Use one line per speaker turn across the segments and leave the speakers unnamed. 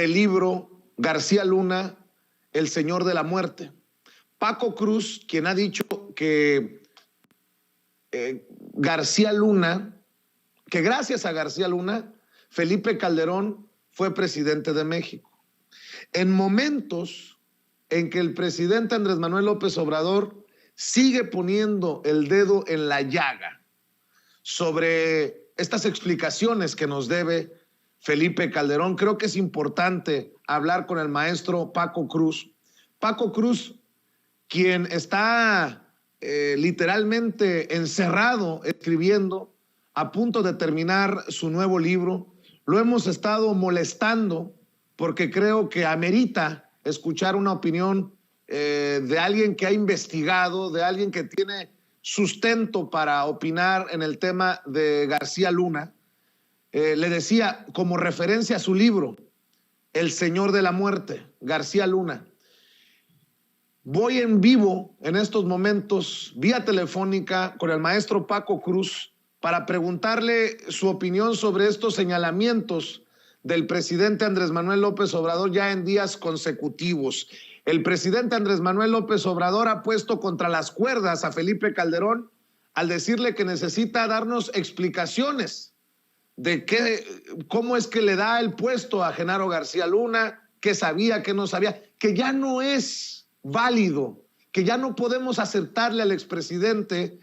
el libro García Luna, El Señor de la Muerte. Paco Cruz, quien ha dicho que García Luna, que gracias a García Luna, Felipe Calderón fue presidente de México. En momentos en que el presidente Andrés Manuel López Obrador sigue poniendo el dedo en la llaga sobre estas explicaciones que nos debe Felipe Calderón, creo que es importante hablar con el maestro Paco Cruz. Paco Cruz, quien está literalmente encerrado escribiendo, a punto de terminar su nuevo libro. Lo hemos estado molestando porque creo que amerita escuchar una opinión de alguien que ha investigado, de alguien que tiene sustento para opinar en el tema de García Luna. Le decía, como referencia a su libro, El Señor de la Muerte, García Luna. Voy en vivo en estos momentos, vía telefónica, con el maestro Paco Cruz para preguntarle su opinión sobre estos señalamientos del presidente Andrés Manuel López Obrador ya en días consecutivos. El presidente Andrés Manuel López Obrador ha puesto contra las cuerdas a Felipe Calderón al decirle que necesita darnos explicaciones de cómo es que le da el puesto a Genaro García Luna, qué sabía, qué no sabía, que ya no es válido, que ya no podemos aceptarle al expresidente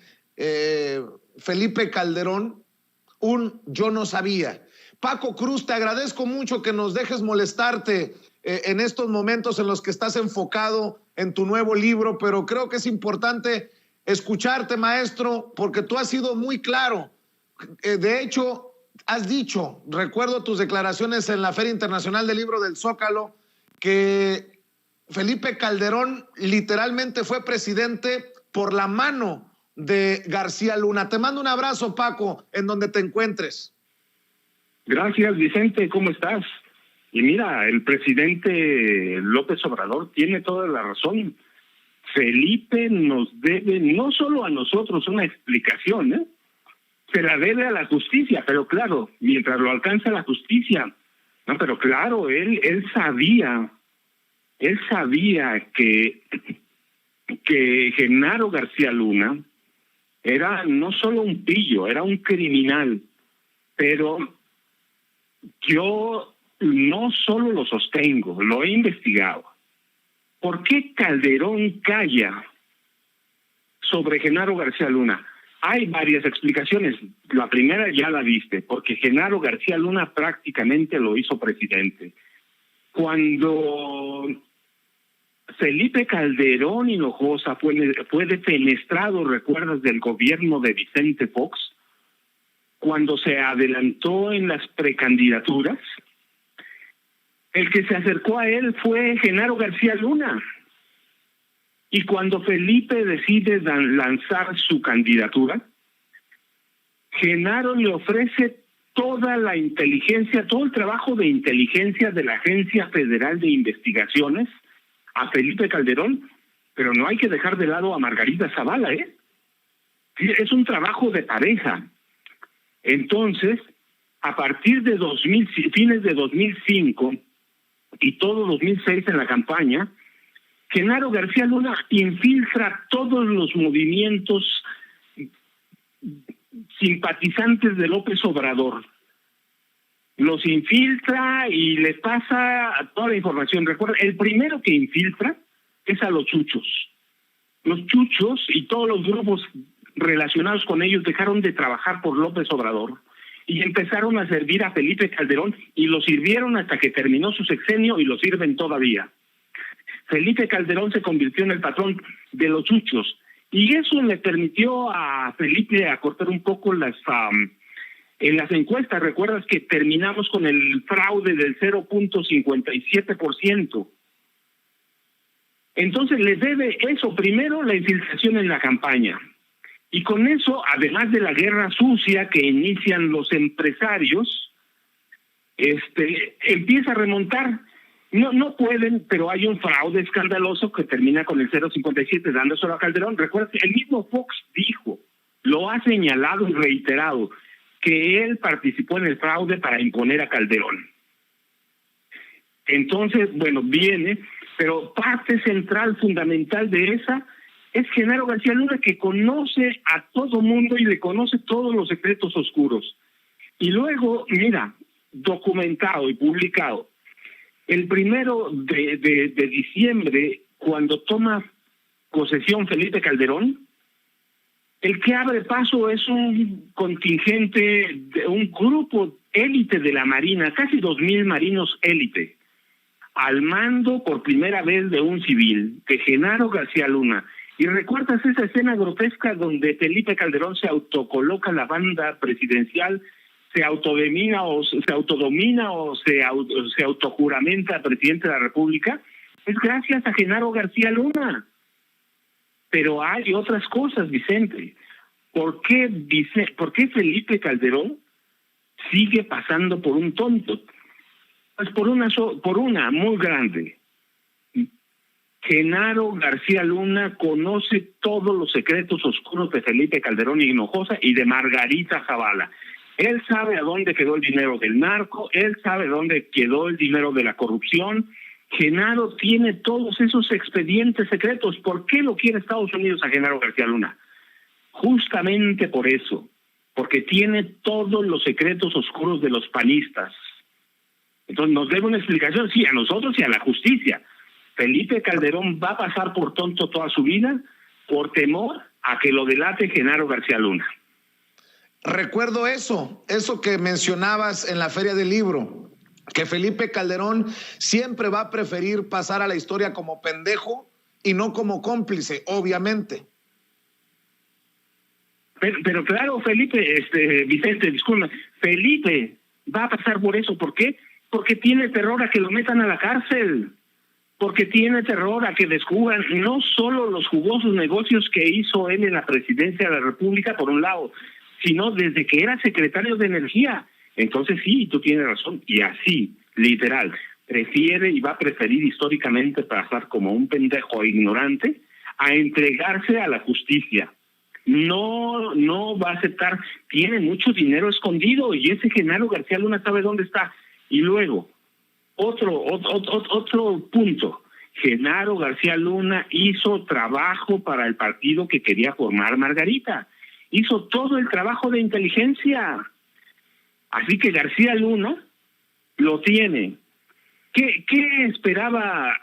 Felipe Calderón un yo no sabía. Paco Cruz, te agradezco mucho que nos dejes molestarte en estos momentos en los que estás enfocado en tu nuevo libro, pero creo que es importante escucharte, maestro, porque tú has sido muy claro. De hecho, has dicho, recuerdo tus declaraciones en la Feria Internacional del Libro del Zócalo, que Felipe Calderón literalmente fue presidente por la mano de García Luna. Te mando un abrazo, Paco, en donde te encuentres.
Gracias, Vicente, ¿cómo estás? Y mira, el presidente López Obrador tiene toda la razón. Felipe nos debe, no solo a nosotros, una explicación, se la debe a la justicia, pero claro, mientras lo alcanza la justicia, no, pero claro, él sabía que Genaro García Luna era no solo un pillo, era un criminal, pero yo no solo lo sostengo, lo he investigado. ¿Por qué Calderón calla sobre Genaro García Luna? Hay varias explicaciones. La primera ya la viste, porque Genaro García Luna prácticamente lo hizo presidente. Cuando Felipe Calderón Hinojosa fue defenestrado, ¿recuerdas?, del gobierno de Vicente Fox, cuando se adelantó en las precandidaturas, el que se acercó a él fue Genaro García Luna. Y cuando Felipe decide lanzar su candidatura, Genaro le ofrece toda la inteligencia, todo el trabajo de inteligencia de la Agencia Federal de Investigaciones a Felipe Calderón, pero no hay que dejar de lado a Margarita Zavala, Es un trabajo de pareja. Entonces, a partir de fines de 2005 y todo 2006 en la campaña, Genaro García Luna infiltra todos los movimientos simpatizantes de López Obrador. Los infiltra y les pasa toda la información. Recuerda, el primero que infiltra es a los chuchos. Los chuchos y todos los grupos relacionados con ellos dejaron de trabajar por López Obrador y empezaron a servir a Felipe Calderón y lo sirvieron hasta que terminó su sexenio y lo sirven todavía. Felipe Calderón se convirtió en el patrón de los chuchos y eso le permitió a Felipe acortar un poco en las encuestas. Recuerdas que terminamos con el fraude del 0.57%. Entonces les debe eso, primero la infiltración en la campaña. Y con eso, además de la guerra sucia que inician los empresarios, empieza a remontar. No pueden, pero hay un fraude escandaloso que termina con el 0.57 dándoselo a Calderón. Recuerda que el mismo Fox dijo, lo ha señalado y reiterado, que él participó en el fraude para imponer a Calderón. Entonces, bueno, viene, pero parte central, fundamental de esa es Genaro García Luna, que conoce a todo mundo y le conoce todos los secretos oscuros. Y luego, mira, documentado y publicado, el 1 de diciembre, cuando toma posesión Felipe Calderón, el que abre paso es un contingente, de un grupo élite de la Marina, casi 2,000 marinos élite, al mando por primera vez de un civil, de Genaro García Luna. ¿Y recuerdas esa escena grotesca donde Felipe Calderón se autocoloca la banda presidencial, se autodomina o se autojuramenta presidente de la República? Es gracias a Genaro García Luna. Pero hay otras cosas, Vicente. ¿Por qué Felipe Calderón sigue pasando por un tonto? Pues por una muy grande. Genaro García Luna conoce todos los secretos oscuros de Felipe Calderón Hinojosa y de Margarita Zavala. Él sabe a dónde quedó el dinero del narco, él sabe dónde quedó el dinero de la corrupción. Genaro tiene todos esos expedientes secretos. ¿Por qué lo quiere Estados Unidos a Genaro García Luna? Justamente por eso, porque tiene todos los secretos oscuros de los panistas. Entonces nos debe una explicación, sí, a nosotros y a la justicia. Felipe Calderón va a pasar por tonto toda su vida por temor a que lo delate Genaro García Luna.
Recuerdo eso que mencionabas en la Feria del Libro, que Felipe Calderón siempre va a preferir pasar a la historia como pendejo y no como cómplice, obviamente.
Pero claro, Felipe, Vicente, disculpa, Felipe va a pasar por eso. ¿Por qué? Porque tiene terror a que lo metan a la cárcel, porque tiene terror a que descubran no solo los jugosos negocios que hizo él en la presidencia de la República, por un lado, sino desde que era secretario de Energía. Entonces sí, tú tienes razón, y así, literal, prefiere y va a preferir históricamente pasar como un pendejo ignorante a entregarse a la justicia. No va a aceptar, tiene mucho dinero escondido y ese Genaro García Luna sabe dónde está. Y luego, otro punto, Genaro García Luna hizo trabajo para el partido que quería formar Margarita, hizo todo el trabajo de inteligencia. Así que García Luna lo tiene. ¿Qué esperaba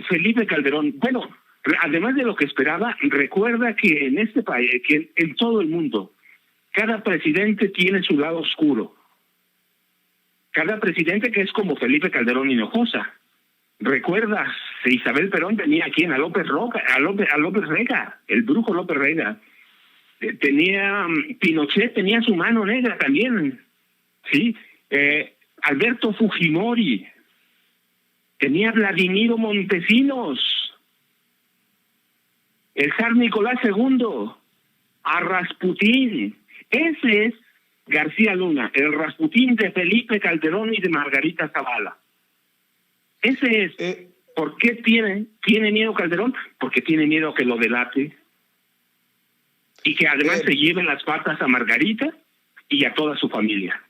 Felipe Calderón? Bueno, además de lo que esperaba, recuerda que en este país, que en todo el mundo, cada presidente tiene su lado oscuro. Cada presidente que es como Felipe Calderón Hinojosa. ¿Recuerdas? Isabel Perón tenía a quién, a López Rega, el brujo López Rega. Tenía Pinochet, tenía su mano negra también. Sí, Alberto Fujimori, tenía Vladimiro Montesinos, el zar Nicolás II, a Rasputín. Ese es García Luna, el Rasputín de Felipe Calderón y de Margarita Zavala. Ese es. ¿Por qué tiene miedo Calderón? Porque tiene miedo que lo delate y que además se lleven las patas a Margarita y a toda su familia.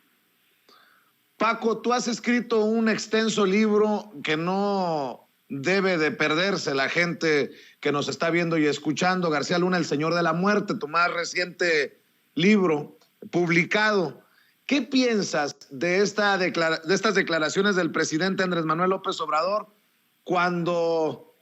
Paco, tú has escrito un extenso libro que no debe de perderse la gente que nos está viendo y escuchando. García Luna, El Señor de la Muerte, tu más reciente libro publicado. ¿Qué piensas de estas declaraciones del presidente Andrés Manuel López Obrador cuando,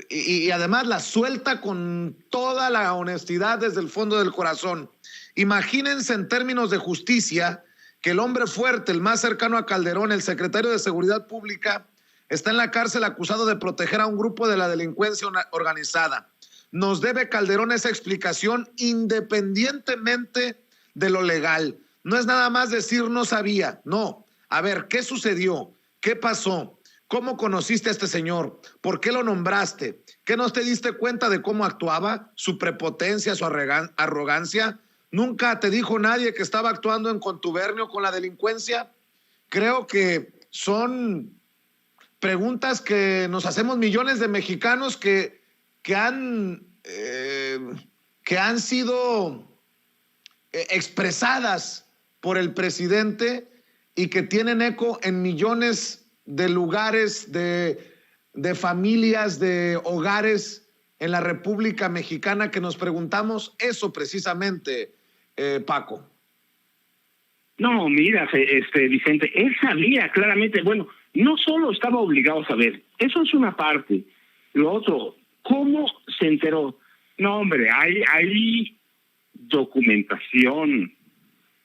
y además la suelta con toda la honestidad desde el fondo del corazón? Imagínense en términos de justicia que el hombre fuerte, el más cercano a Calderón, el secretario de Seguridad Pública, está en la cárcel acusado de proteger a un grupo de la delincuencia organizada. Nos debe Calderón esa explicación independientemente de lo legal. No es nada más decir no sabía, no. A ver, ¿qué sucedió? ¿Qué pasó? ¿Cómo conociste a este señor? ¿Por qué lo nombraste? ¿Qué no te diste cuenta de cómo actuaba? ¿Su prepotencia, su arrogancia? ¿Nunca te dijo nadie que estaba actuando en contubernio con la delincuencia? Creo que son preguntas que nos hacemos millones de mexicanos que han sido expresadas por el presidente y que tienen eco en millones de lugares, de familias, de hogares en la República Mexicana que nos preguntamos eso precisamente, Paco?
No, mira, Vicente, él sabía claramente, bueno, no solo estaba obligado a saber, eso es una parte. Lo otro, ¿cómo se enteró? No, hombre, hay documentación,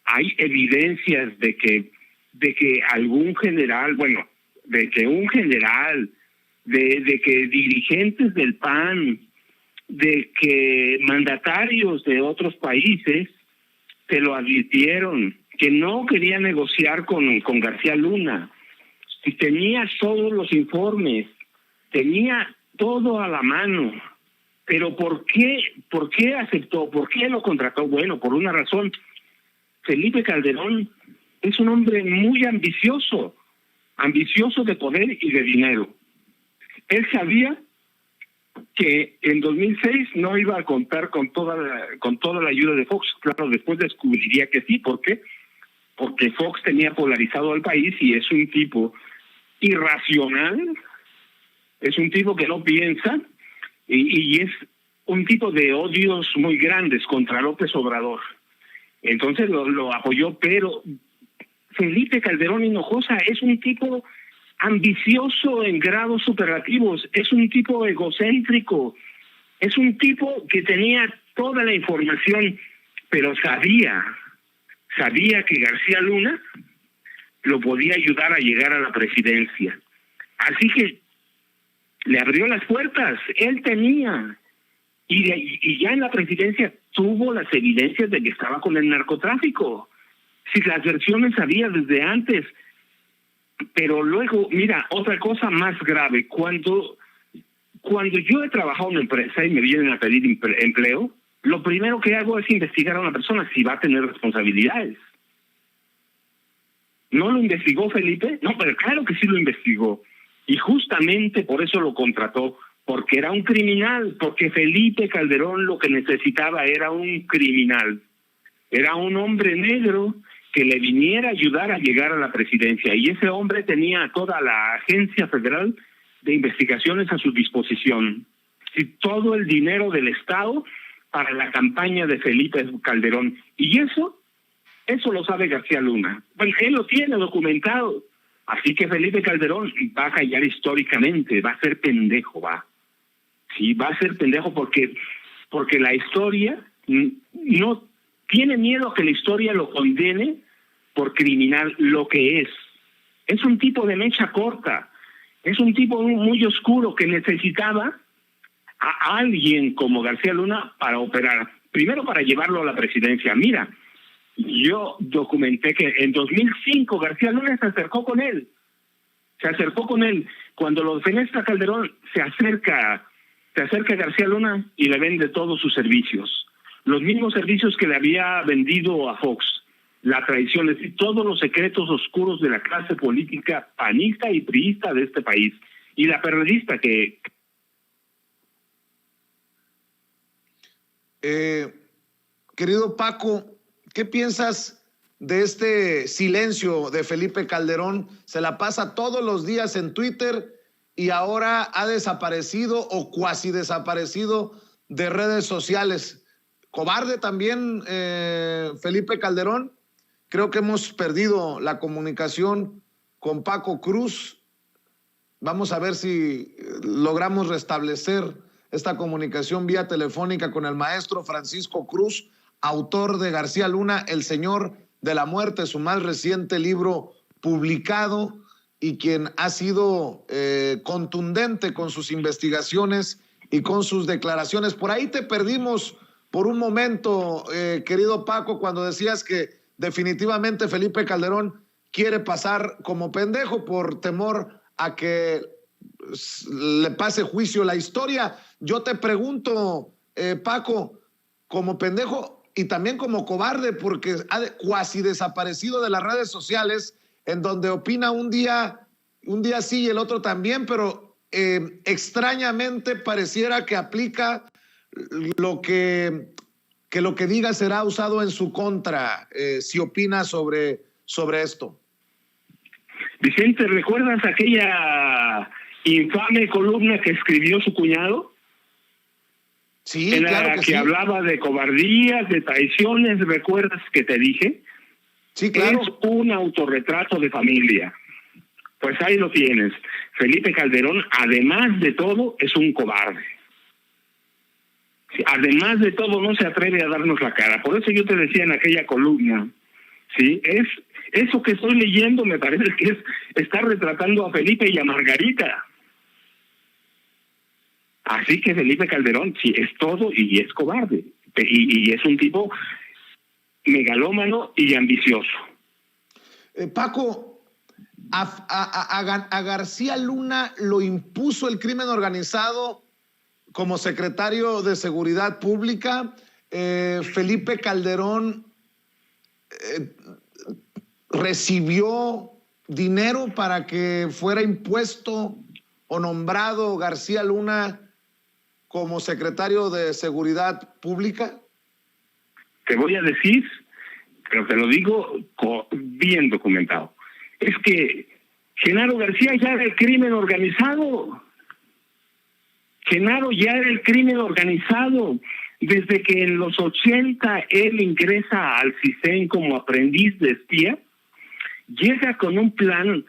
hay evidencias de que algún general, bueno, de que un general, de que dirigentes del PAN, de que mandatarios de otros países se lo advirtieron, que no quería negociar con García Luna. Si tenía todos los informes, tenía todo a la mano. Pero ¿por qué aceptó? ¿Por qué lo contrató? Bueno, por una razón. Felipe Calderón es un hombre muy ambicioso de poder y de dinero. Él sabía que en 2006 no iba a contar con toda la ayuda de Fox. Claro, después descubriría que sí. ¿Por qué? Porque Fox tenía polarizado al país y es un tipo irracional, es un tipo que no piensa y es un tipo de odios muy grandes contra López Obrador. Entonces lo apoyó, pero Felipe Calderón Hinojosa es un tipo ambicioso en grados superlativos, es un tipo egocéntrico, es un tipo que tenía toda la información, pero sabía que García Luna lo podía ayudar a llegar a la presidencia. Así que le abrió las puertas, él tenía, y ya en la presidencia tuvo las evidencias de que estaba con el narcotráfico. Si las versiones había desde antes. Pero luego, mira, otra cosa más grave, cuando yo he trabajado en una empresa y me vienen a pedir empleo, lo primero que hago es investigar a una persona si va a tener responsabilidades. ¿No lo investigó Felipe? No, pero claro que sí lo investigó. Y justamente por eso lo contrató, porque era un criminal, porque Felipe Calderón lo que necesitaba era un criminal. Era un hombre negro que le viniera a ayudar a llegar a la presidencia. Y ese hombre tenía toda la Agencia Federal de Investigaciones a su disposición. Y todo el dinero del Estado para la campaña de Felipe Calderón. Y eso lo sabe García Luna. Bueno, él lo tiene documentado. Así que Felipe Calderón va a callar históricamente, va a ser pendejo, va. Sí, va a ser pendejo porque la historia no tiene miedo a que la historia lo condene por criminal, lo que es. Es un tipo de mecha corta, es un tipo muy oscuro que necesitaba a alguien como García Luna para operar, primero para llevarlo a la presidencia. Mira, yo documenté que en 2005 García Luna se acercó con él. Cuando lo defenestra Calderón, se acerca a García Luna y le vende todos sus servicios. Los mismos servicios que le había vendido a Fox. La traición, es decir, todos los secretos oscuros de la clase política panista y priista de este país. Y la periodista que...
Querido Paco, ¿qué piensas de este silencio de Felipe Calderón? Se la pasa todos los días en Twitter y ahora ha desaparecido o cuasi desaparecido de redes sociales. Cobarde también, Felipe Calderón. Creo que hemos perdido la comunicación con Paco Cruz. Vamos a ver si logramos restablecer esta comunicación vía telefónica con el maestro Francisco Cruz, autor de García Luna, El Señor de la Muerte, su más reciente libro publicado, y quien ha sido contundente con sus investigaciones y con sus declaraciones. Por ahí te perdimos por un momento, querido Paco, cuando decías que definitivamente Felipe Calderón quiere pasar como pendejo por temor a que le pase juicio la historia. Yo te pregunto, Paco, como pendejo y también como cobarde, porque ha cuasi desaparecido de las redes sociales, en donde opina un día sí y el otro también, pero extrañamente pareciera que aplica lo que lo que diga será usado en su contra, si opina sobre esto.
Vicente, ¿recuerdas aquella infame columna que escribió su cuñado?
Sí,
en
claro
la
que
que
sí.
hablaba de cobardías, de traiciones, ¿recuerdas que te dije?
Sí, claro.
Es un autorretrato de familia. Pues ahí lo tienes. Felipe Calderón, además de todo, es un cobarde. Sí, además de todo, no se atreve a darnos la cara. Por eso yo te decía en aquella columna, sí, es eso que estoy leyendo, me parece que está retratando a Felipe y a Margarita. Así que Felipe Calderón sí es todo y es cobarde. Y es un tipo megalómano y ambicioso.
Paco, a García Luna lo impuso el crimen organizado como secretario de Seguridad Pública. Felipe Calderón recibió dinero para que fuera impuesto o nombrado García Luna como secretario de Seguridad Pública.
Te voy a decir, pero te lo digo bien documentado, es que Genaro García ya era el crimen organizado. Genaro ya era el crimen organizado. Desde que en los 80 él ingresa al CISEN como aprendiz de espía, llega con un plan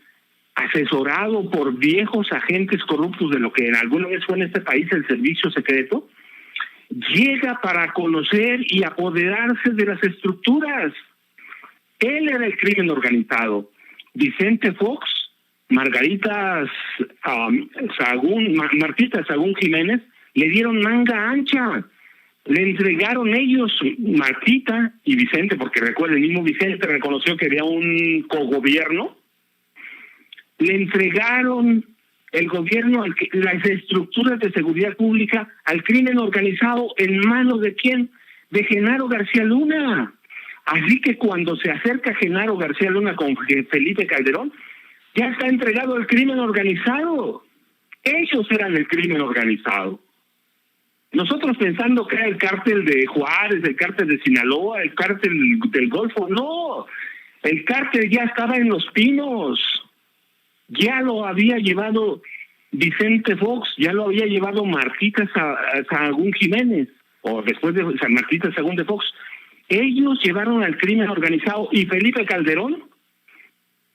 asesorado por viejos agentes corruptos de lo que en alguna vez fue en este país el servicio secreto, llega para conocer y apoderarse de las estructuras. Él era el crimen organizado. Vicente Fox, Martita Sagún Jiménez, le dieron manga ancha. Le entregaron ellos, Martita y Vicente, porque recuerda, el mismo Vicente reconoció que había un cogobierno. Le entregaron el gobierno, las estructuras de seguridad pública al crimen organizado en manos de ¿quién? De Genaro García Luna. Así que cuando se acerca Genaro García Luna con Felipe Calderón, ya está entregado el crimen organizado. Ellos eran el crimen organizado. Nosotros pensando que era el cártel de Juárez, el cártel de Sinaloa, el cártel del Golfo. No, el cártel ya estaba en Los Pinos. Ya lo había llevado Vicente Fox, ya lo había llevado Martita Sagún Jiménez, o después de Martita Sagún de Fox. Ellos llevaron al crimen organizado y Felipe Calderón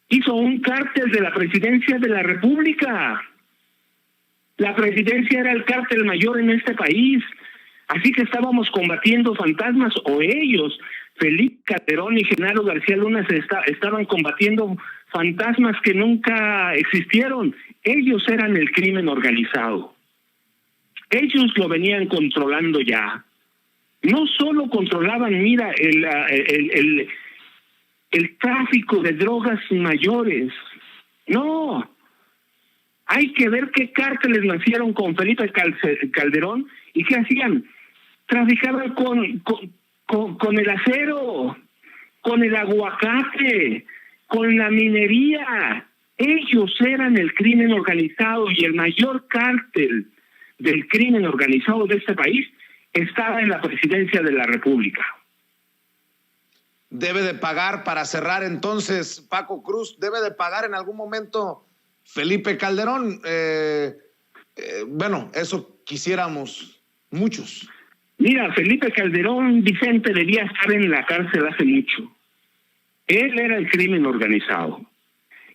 hizo un cártel de la presidencia de la República. La presidencia era el cártel mayor en este país. Así que estábamos combatiendo fantasmas, o ellos, Felipe Calderón y Genaro García Luna, estaban combatiendo fantasmas que nunca existieron. Ellos eran el crimen organizado. Ellos lo venían controlando ya. No solo controlaban, mira, el tráfico de drogas mayores. No. Hay que ver qué cárteles nacieron con Felipe Calderón y qué hacían. Traficaban con el acero, con el aguacate, con la minería. Ellos eran el crimen organizado y el mayor cártel del crimen organizado de este país estaba en la presidencia de la República.
Debe de pagar, para cerrar entonces, Paco Cruz, debe de pagar en algún momento Felipe Calderón. Bueno, eso quisiéramos muchos.
Mira, Felipe Calderón, Vicente, debía estar en la cárcel hace mucho. Él era el crimen organizado.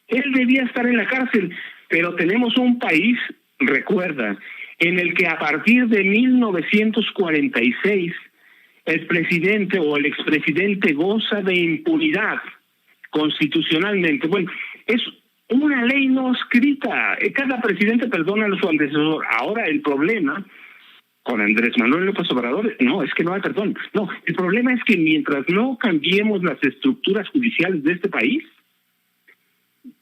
Él debía estar en la cárcel, pero tenemos un país, recuerda, en el que a partir de 1946 el presidente o el expresidente goza de impunidad constitucionalmente. Bueno, es una ley no escrita. Cada presidente perdona a su antecesor. Ahora el problema con Andrés Manuel López Obrador, no, es que no hay perdón. No, el problema es que mientras no cambiemos las estructuras judiciales de este país,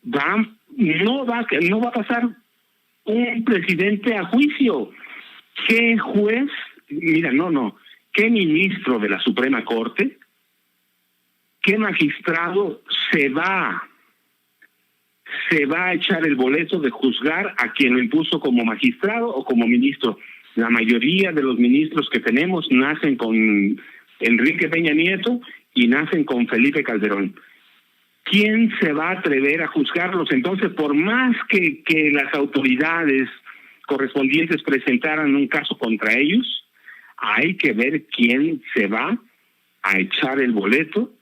no va a pasar un presidente a juicio. ¿Qué juez? Mira, ¿qué ministro de la Suprema Corte? ¿Qué magistrado se va a echar el boleto de juzgar a quien lo impuso como magistrado o como ministro? La mayoría de los ministros que tenemos nacen con Enrique Peña Nieto y nacen con Felipe Calderón. ¿quién se va a atrever a juzgarlos? Entonces, por más que las autoridades correspondientes presentaran un caso contra ellos, hay que ver quién se va a echar el boleto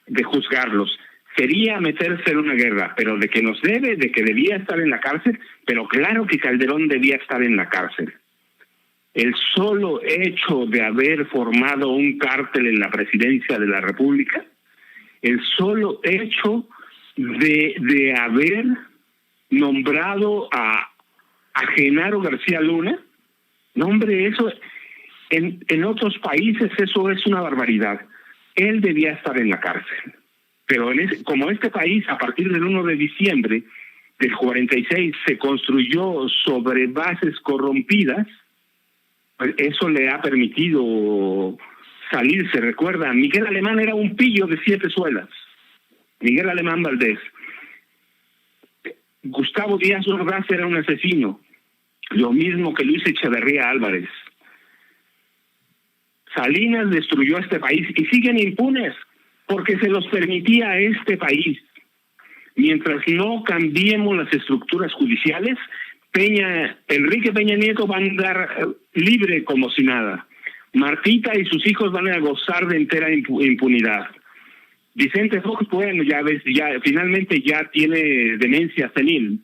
de juzgarlos. Sería meterse en una guerra, pero de que nos debe, de que debía estar en la cárcel, pero claro que Calderón debía estar en la cárcel. El solo hecho de haber formado un cártel en la presidencia de la República, el solo hecho de haber nombrado a Genaro García Luna, no, hombre, eso en otros países eso es una barbaridad. Él debía estar en la cárcel. Pero como este país, a partir del 1 de diciembre del 46, se construyó sobre bases corrompidas, pues eso le ha permitido salirse. Recuerda, Miguel Alemán era un pillo de 7 suelas. Miguel Alemán Valdés. Gustavo Díaz Ordaz era un asesino. Lo mismo que Luis Echeverría Álvarez. Salinas destruyó este país y siguen impunes porque se los permitía a este país. Mientras no cambiemos las estructuras judiciales, Enrique Peña Nieto va a andar libre como si nada. Martita y sus hijos van a gozar de entera impunidad. Vicente Fox, bueno, ya ves, finalmente ya tiene demencia senil.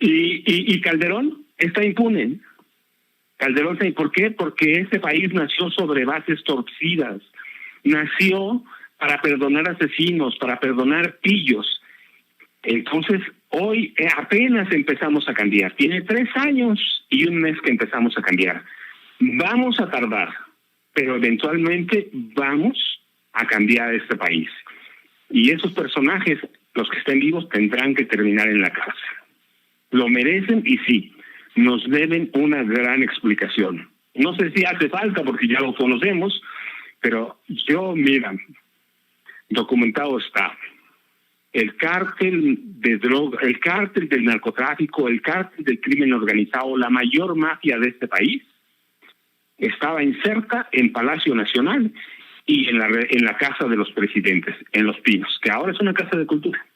Y Calderón está impune. Calderón, ¿por qué? Porque este país nació sobre bases torcidas. Nació para perdonar asesinos, para perdonar pillos. Entonces, hoy apenas empezamos a cambiar. Tiene 3 años y 1 mes que empezamos a cambiar. Vamos a tardar, pero eventualmente vamos a cambiar este país. Y esos personajes, los que estén vivos, tendrán que terminar en la cárcel. Lo merecen y sí, nos deben una gran explicación. No sé si hace falta porque ya lo conocemos, pero mira, documentado está. El cártel de droga, el cártel del narcotráfico, el cártel del crimen organizado, la mayor mafia de este país, estaba inserta en Palacio Nacional y en la Casa de los Presidentes, en Los Pinos, que ahora es una casa de cultura.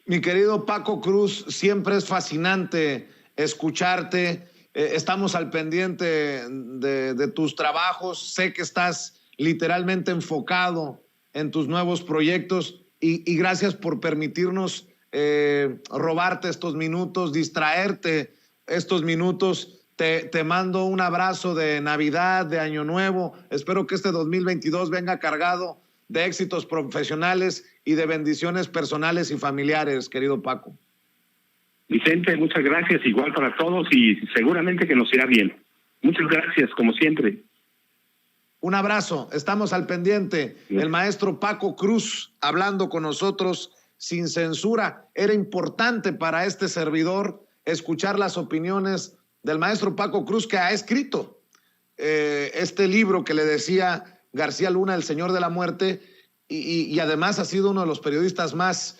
Mi querido Paco Cruz, siempre es fascinante escucharte. Estamos al pendiente de tus trabajos. Sé que estás literalmente enfocado en tus nuevos proyectos y gracias por permitirnos robarte estos minutos, distraerte estos minutos. Te mando un abrazo de Navidad, de Año Nuevo. Espero que este 2022 venga cargado de éxitos profesionales y de bendiciones personales y familiares, querido Paco.
Vicente, muchas gracias, igual para todos y seguramente que nos irá bien. Muchas gracias, como siempre.
Un abrazo, estamos al pendiente. El maestro Paco Cruz hablando con nosotros sin censura. Era importante para este servidor escuchar las opiniones del maestro Paco Cruz, que ha escrito este libro que le decía García Luna, El Señor de la Muerte, y además ha sido uno de los periodistas más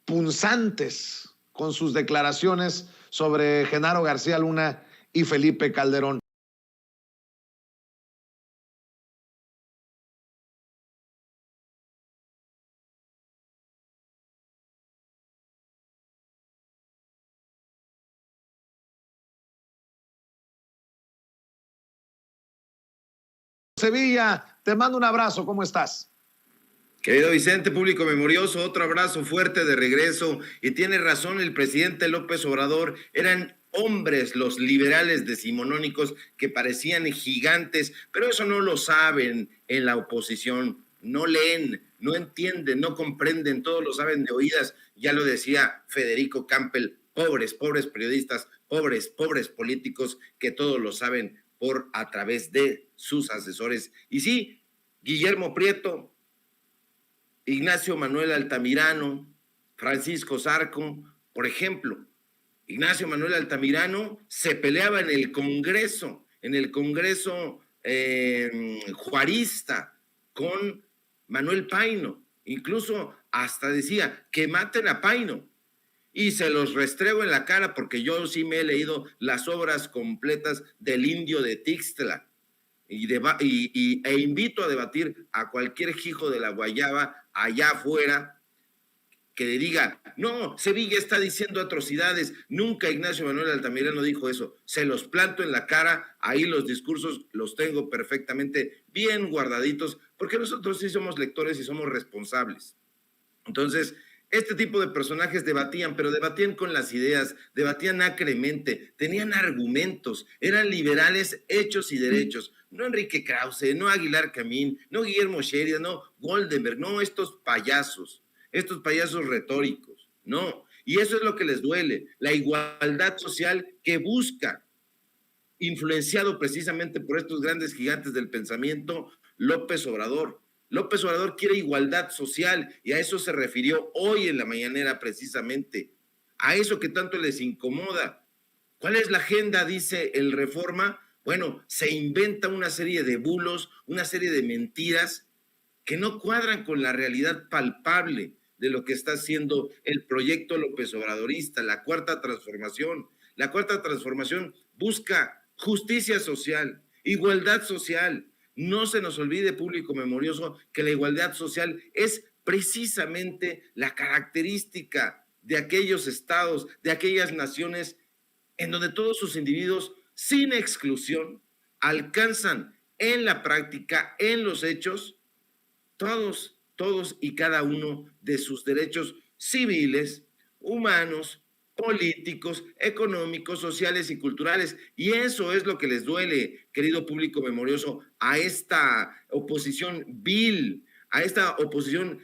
punzantes con sus declaraciones sobre Genaro García Luna y Felipe Calderón. Sevilla, te mando un abrazo, ¿cómo estás?
Querido Vicente, público memorioso, otro abrazo fuerte de regreso. Y tiene razón el presidente López Obrador, eran hombres los liberales decimonónicos que parecían gigantes, pero eso no lo saben en la oposición, no leen, no entienden, no comprenden, todos lo saben de oídas. Ya lo decía Federico Campbell, pobres periodistas, pobres políticos que todos lo saben a través de sus asesores. Y sí, Guillermo Prieto, Ignacio Manuel Altamirano, Francisco Zarco, por ejemplo. Ignacio Manuel Altamirano se peleaba en el Congreso juarista con Manuel Paino, incluso hasta decía que maten a Paino, y se los restrego en la cara porque yo sí me he leído las obras completas del Indio de Tixtla. e invito a debatir a cualquier hijo de la guayaba allá afuera que le diga, no, Sevilla está diciendo atrocidades, nunca Ignacio Manuel Altamirano dijo eso, se los planto en la cara, ahí los discursos los tengo perfectamente bien guardaditos, porque nosotros sí somos lectores y somos responsables. Entonces, este tipo de personajes debatían, pero debatían con las ideas, debatían acremente, tenían argumentos, eran liberales hechos y derechos, no Enrique Krause, no Aguilar Camín, no Guillermo Sheridan, no Goldenberg, no estos payasos retóricos, no. Y eso es lo que les duele, la igualdad social que busca, influenciado precisamente por estos grandes gigantes del pensamiento, López Obrador. López Obrador quiere igualdad social y a eso se refirió hoy en la mañanera precisamente, a eso que tanto les incomoda. ¿Cuál es la agenda? Dice el Reforma. Bueno, se inventa una serie de bulos, una serie de mentiras que no cuadran con la realidad palpable de lo que está haciendo el proyecto López Obradorista, la Cuarta Transformación. La Cuarta Transformación busca justicia social, igualdad social. No se nos olvide, público memorioso, que la igualdad social es precisamente la característica de aquellos estados, de aquellas naciones en donde todos sus individuos, sin exclusión, alcanzan en la práctica, en los hechos, todos y cada uno de sus derechos civiles, humanos, políticos, económicos, sociales y culturales. Y eso es lo que les duele, querido público memorioso, a esta oposición vil, a esta oposición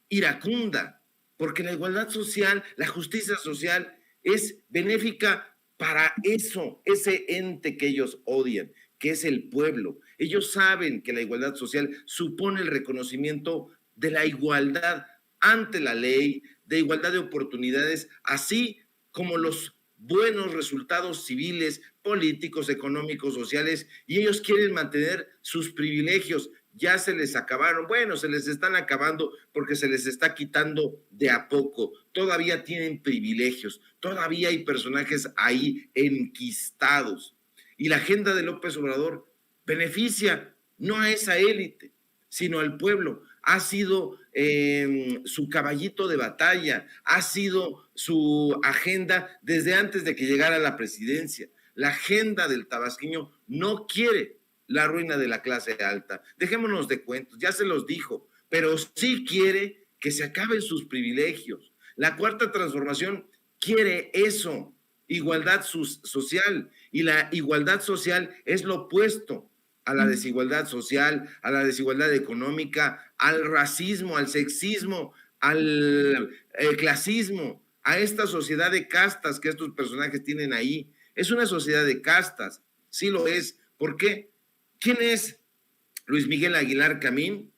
iracunda, porque la igualdad social, la justicia social es benéfica para eso, ese ente que ellos odian, que es el pueblo. Ellos saben que la igualdad social supone el reconocimiento de la igualdad ante la ley, de igualdad de oportunidades, así como los buenos resultados civiles, políticos, económicos, sociales, y ellos quieren mantener sus privilegios. Ya se les acabaron, bueno, se les están acabando porque se les está quitando de a poco. Todavía tienen privilegios, todavía hay personajes ahí enquistados. Y la agenda de López Obrador beneficia no a esa élite, sino al pueblo. Ha sido su caballito de batalla, ha sido su agenda desde antes de que llegara a la presidencia. La agenda del tabasqueño no quiere la ruina de la clase alta. Dejémonos de cuentos, ya se los dijo, pero sí quiere que se acaben sus privilegios. La Cuarta Transformación quiere eso, igualdad social, y la igualdad social es lo opuesto a la desigualdad social, a la desigualdad económica, al racismo, al sexismo, al clasismo, a esta sociedad de castas que estos personajes tienen ahí. Es una sociedad de castas, sí lo es. ¿Por qué? ¿Quién es Luis Miguel Aguilar Camín,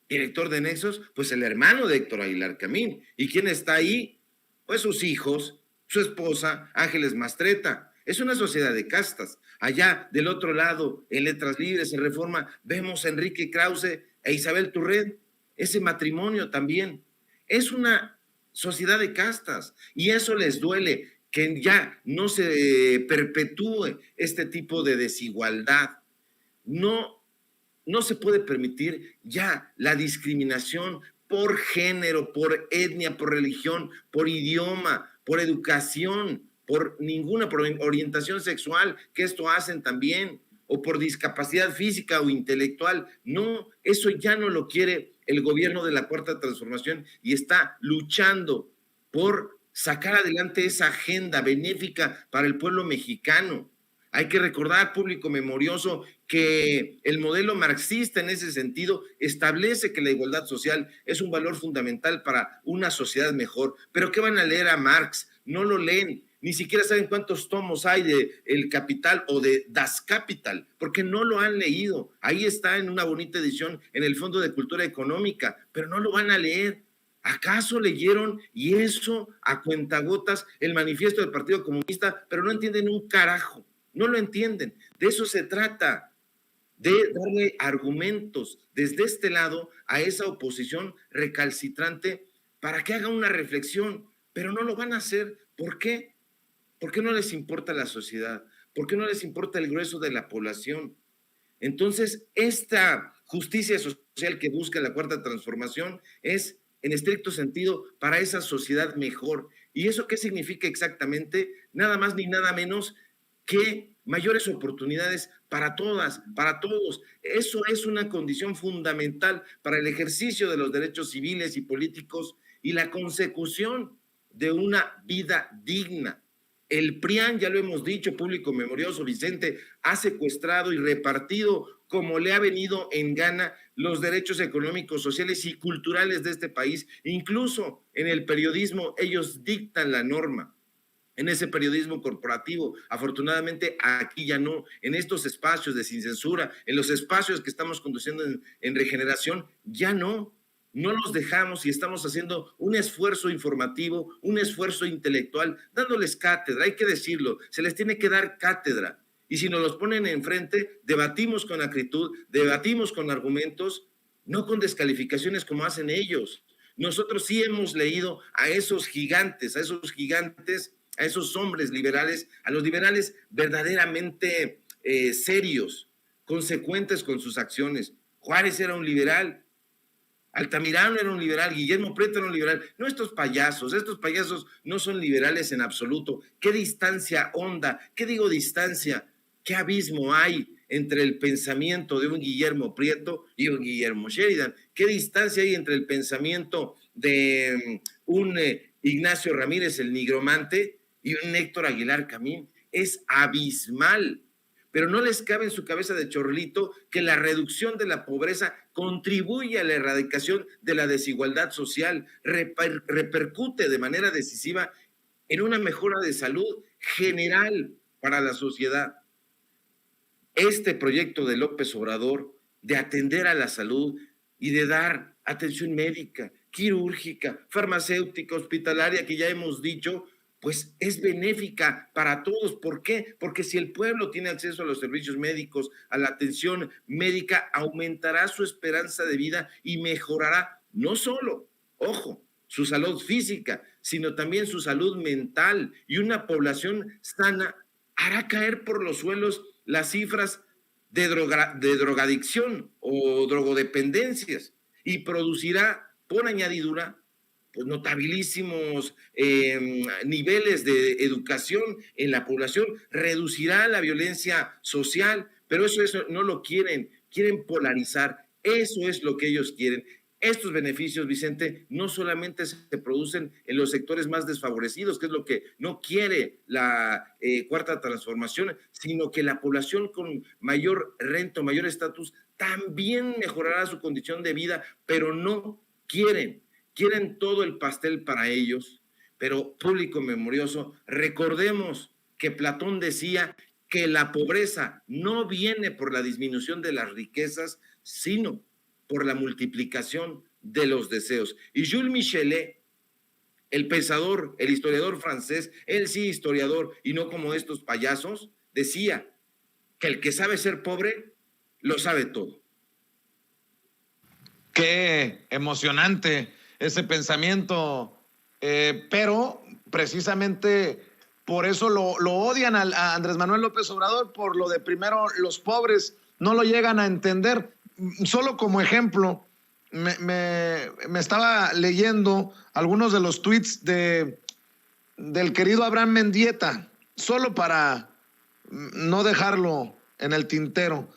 director de Nexos? Pues el hermano de Héctor Aguilar Camín. ¿Y quién está ahí? Pues sus hijos, su esposa, Ángeles Mastretta. Es una sociedad de castas. Allá del otro lado, en Letras Libres, en Reforma, vemos a Enrique Krause e Isabel Turret. Ese matrimonio también. Es una sociedad de castas y eso les duele, que ya no se perpetúe este tipo de desigualdad. No se puede permitir ya la discriminación por género, por etnia, por religión, por idioma, por educación, por orientación sexual, que esto hacen también, o por discapacidad física o intelectual. No, eso ya no lo quiere el gobierno de la Cuarta Transformación y está luchando por sacar adelante esa agenda benéfica para el pueblo mexicano. Hay que recordar, público memorioso, que el modelo marxista en ese sentido establece que la igualdad social es un valor fundamental para una sociedad mejor. ¿Pero qué van a leer a Marx? No lo leen, ni siquiera saben cuántos tomos hay de El Capital o de Das Kapital, porque no lo han leído. Ahí está en una bonita edición en el Fondo de Cultura Económica, pero no lo van a leer. ¿Acaso leyeron, y eso a cuentagotas, el manifiesto del Partido Comunista, pero no entienden un carajo? No lo entienden. De eso se trata, de darle argumentos desde este lado a esa oposición recalcitrante para que haga una reflexión, pero no lo van a hacer. ¿Por qué? ¿Por qué no les importa la sociedad? ¿Por qué no les importa el grueso de la población? Entonces, esta justicia social que busca la Cuarta Transformación es, en estricto sentido, para esa sociedad mejor. ¿Y eso qué significa exactamente? Nada más ni nada menos que mayores oportunidades para todas, para todos. Eso es una condición fundamental para el ejercicio de los derechos civiles y políticos y la consecución de una vida digna. El PRIAN, ya lo hemos dicho, público memorioso, Vicente, ha secuestrado y repartido como le ha venido en gana los derechos económicos, sociales y culturales de este país. Incluso en el periodismo ellos dictan la norma. En ese periodismo corporativo, afortunadamente aquí ya no, en estos espacios de sin censura, en los espacios que estamos conduciendo en Regeneración, ya no los dejamos y estamos haciendo un esfuerzo informativo, un esfuerzo intelectual, dándoles cátedra, hay que decirlo, se les tiene que dar cátedra. Y si nos los ponen enfrente, debatimos con acritud, debatimos con argumentos, no con descalificaciones como hacen ellos. Nosotros sí hemos leído a esos gigantes, a esos hombres liberales, a los liberales verdaderamente serios, consecuentes con sus acciones. Juárez era un liberal, Altamirano era un liberal, Guillermo Prieto era un liberal. No estos payasos no son liberales en absoluto. ¿Qué distancia honda? ¿Qué digo distancia? ¿Qué abismo hay entre el pensamiento de un Guillermo Prieto y un Guillermo Sheridan? ¿Qué distancia hay entre el pensamiento de un Ignacio Ramírez, el nigromante, y un Héctor Aguilar Camín? Es abismal. Pero no les cabe en su cabeza de chorlito que la reducción de la pobreza contribuye a la erradicación de la desigualdad social, repercute de manera decisiva en una mejora de salud general para la sociedad. Este proyecto de López Obrador de atender a la salud y de dar atención médica, quirúrgica, farmacéutica, hospitalaria, que ya hemos dicho, pues es benéfica para todos. ¿Por qué? Porque si el pueblo tiene acceso a los servicios médicos, a la atención médica, aumentará su esperanza de vida y mejorará no solo, ojo, su salud física, sino también su salud mental. Y una población sana hará caer por los suelos las cifras de drogadicción o drogodependencias y producirá, por añadidura, pues notabilísimos niveles de educación en la población, reducirá la violencia social, pero eso no lo quieren polarizar, eso es lo que ellos quieren. Estos beneficios, Vicente, no solamente se producen en los sectores más desfavorecidos, que es lo que no quiere la Cuarta Transformación, sino que la población con mayor renta, mayor estatus, también mejorará su condición de vida, pero no quieren todo el pastel para ellos. Pero público memorioso, recordemos que Platón decía que la pobreza no viene por la disminución de las riquezas, sino por la multiplicación de los deseos. Y Jules Michelet, el pensador, el historiador francés, él sí historiador y no como estos payasos, decía que el que sabe ser pobre, lo sabe todo.
Qué emocionante ese pensamiento, pero precisamente por eso lo odian a Andrés Manuel López Obrador, por lo de primero los pobres, no lo llegan a entender. Solo como ejemplo, me estaba leyendo algunos de los tweets del querido Abraham Mendieta, solo para no dejarlo en el tintero.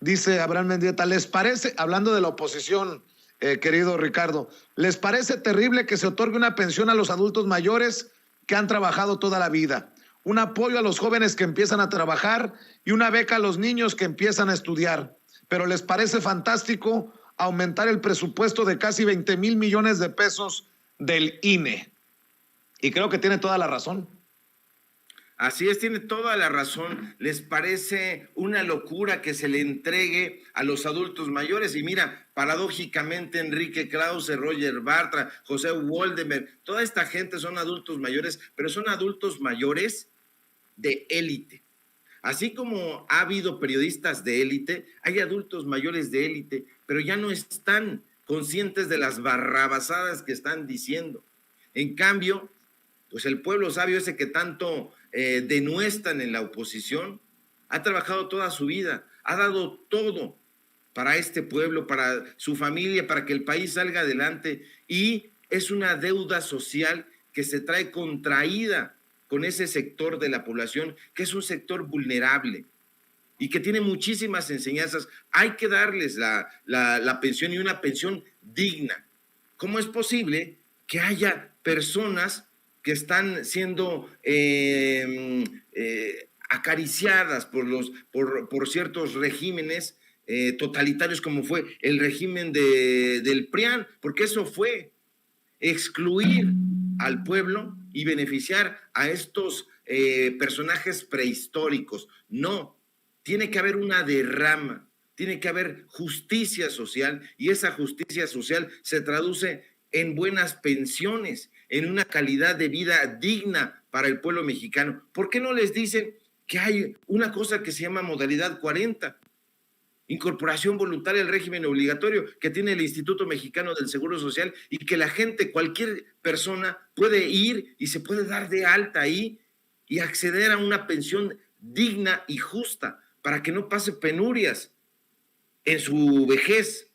Dice Abraham Mendieta, ¿les parece, hablando de la oposición, querido Ricardo, ¿les parece terrible que se otorgue una pensión a los adultos mayores que han trabajado toda la vida? Un apoyo a los jóvenes que empiezan a trabajar y una beca a los niños que empiezan a estudiar. Pero les parece fantástico aumentar el presupuesto de casi 20,000 millones de pesos del INE. Y creo que tiene toda la razón.
Así es, tiene toda la razón. Les parece una locura que se le entregue a los adultos mayores. Y mira, paradójicamente Enrique Krause, Roger Bartra, José Woldenberg, toda esta gente son adultos mayores, pero son adultos mayores de élite. Así como ha habido periodistas de élite, hay adultos mayores de élite, pero ya no están conscientes de las barrabasadas que están diciendo. En cambio, pues el pueblo sabio ese que tanto denuestran en la oposición, ha trabajado toda su vida, ha dado todo para este pueblo, para su familia, para que el país salga adelante, y es una deuda social que se trae contraída con ese sector de la población, que es un sector vulnerable y que tiene muchísimas enseñanzas. Hay que darles la pensión, y una pensión digna. ¿Cómo es posible que haya personas que están siendo acariciadas por ciertos regímenes totalitarios, como fue el régimen del PRIAN? Porque eso fue excluir al pueblo y beneficiar a estos personajes prehistóricos. No, tiene que haber una derrama, tiene que haber justicia social, y esa justicia social se traduce en buenas pensiones, en una calidad de vida digna para el pueblo mexicano. ¿Por qué no les dicen que hay una cosa que se llama modalidad 40? Incorporación voluntaria al régimen obligatorio que tiene el Instituto Mexicano del Seguro Social, y que la gente, cualquier persona, puede ir y se puede dar de alta ahí y acceder a una pensión digna y justa para que no pase penurias en su vejez.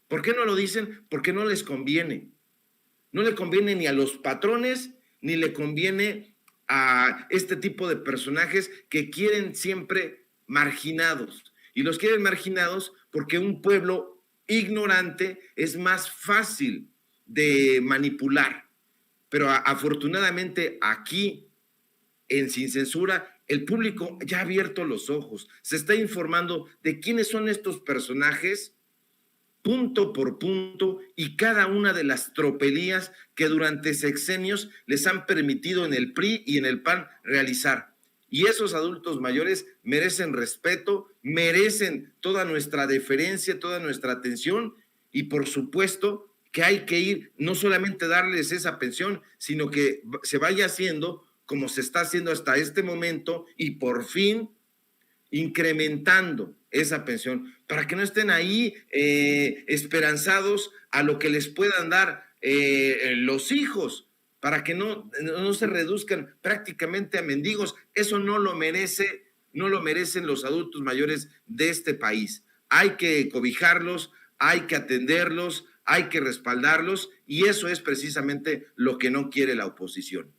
¿Por qué no lo dicen? Porque no les conviene. No le conviene ni a los patrones, ni le conviene a este tipo de personajes que quieren siempre marginados. Y los quieren marginados porque un pueblo ignorante es más fácil de manipular. Pero afortunadamente aquí, en Sin Censura, el público ya ha abierto los ojos. Se está informando de quiénes son estos personajes, punto por punto, y cada una de las tropelías que durante sexenios les han permitido en el PRI y en el PAN realizar. Y esos adultos mayores merecen respeto, merecen toda nuestra deferencia, toda nuestra atención, y por supuesto que hay que ir, no solamente darles esa pensión, sino que se vaya haciendo como se está haciendo hasta este momento, y por fin incrementando esa pensión, para que no estén ahí esperanzados a lo que les puedan dar los hijos, para que no se reduzcan prácticamente a mendigos. Eso no lo merecen los adultos mayores de este país. Hay que cobijarlos, hay que atenderlos, hay que respaldarlos, y eso es precisamente lo que no quiere la oposición.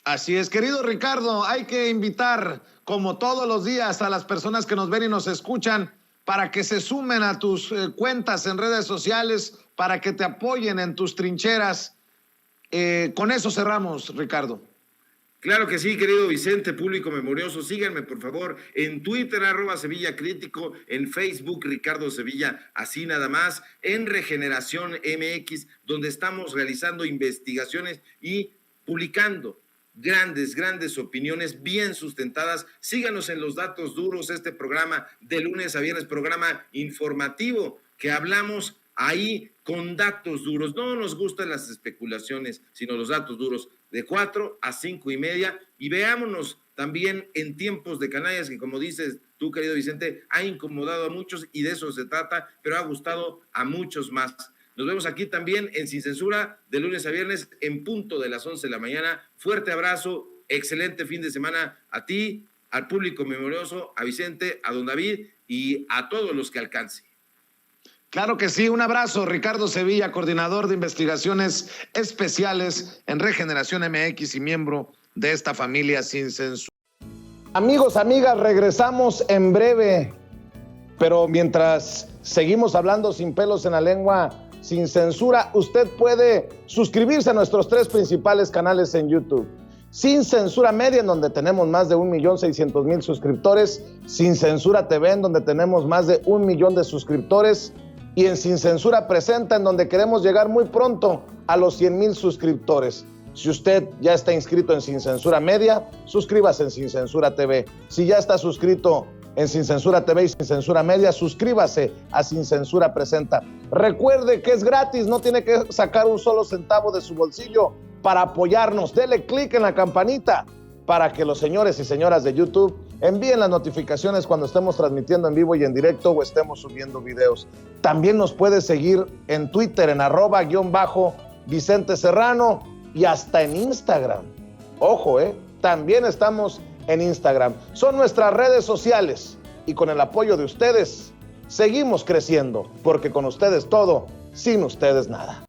Así es, querido Ricardo, hay que invitar, como todos los días, a las personas que nos ven y nos escuchan para que se sumen a tus cuentas en redes sociales, para que te apoyen en tus trincheras. Con eso cerramos, Ricardo.
Claro que sí, querido Vicente, público memorioso. Síganme, por favor, en Twitter, @SevillaCrítico, en Facebook, Ricardo Sevilla, así nada más, en Regeneración MX, donde estamos realizando investigaciones y publicando grandes opiniones bien sustentadas. Síganos en Los Datos Duros, este programa de lunes a viernes, programa informativo que hablamos ahí con datos duros. No nos gustan las especulaciones, sino los datos duros, de 4 a 5:30. Y veámonos también en Tiempos de Canallas, que, como dices tú, querido Vicente, ha incomodado a muchos, y de eso se trata, pero ha gustado a muchos más. Nos vemos aquí también en Sin Censura, de lunes a viernes, en punto de las 11 de la mañana. Fuerte abrazo, excelente fin de semana a ti, al público memorioso, a Vicente, a don David y a todos los que alcance.
Claro que sí, un abrazo, Ricardo Sevilla, coordinador de investigaciones especiales en Regeneración MX y miembro de esta familia Sin Censura. Amigos, amigas, regresamos en breve, pero mientras seguimos hablando sin pelos en la lengua, Sin Censura, usted puede suscribirse a nuestros 3 principales canales en YouTube. Sin Censura Media, en donde tenemos más de 1,600,000 suscriptores. Sin Censura TV, en donde tenemos más de 1 millón de suscriptores. Y en Sin Censura Presenta, en donde queremos llegar muy pronto a los 100,000 suscriptores. Si usted ya está inscrito en Sin Censura Media, suscríbase en Sin Censura TV. Si ya está suscrito en Sin Censura TV y Sin Censura Media, suscríbase a Sin Censura Presenta. Recuerde que es gratis, no tiene que sacar un solo centavo de su bolsillo para apoyarnos. Dele clic en la campanita para que los señores y señoras de YouTube envíen las notificaciones cuando estemos transmitiendo en vivo y en directo o estemos subiendo videos. También nos puede seguir en Twitter en @Vicente Serrano y hasta en Instagram. Ojo, también estamos en Instagram. Son nuestras redes sociales. y con el apoyo de ustedes, seguimos creciendo, porque con ustedes todo, sin ustedes nada.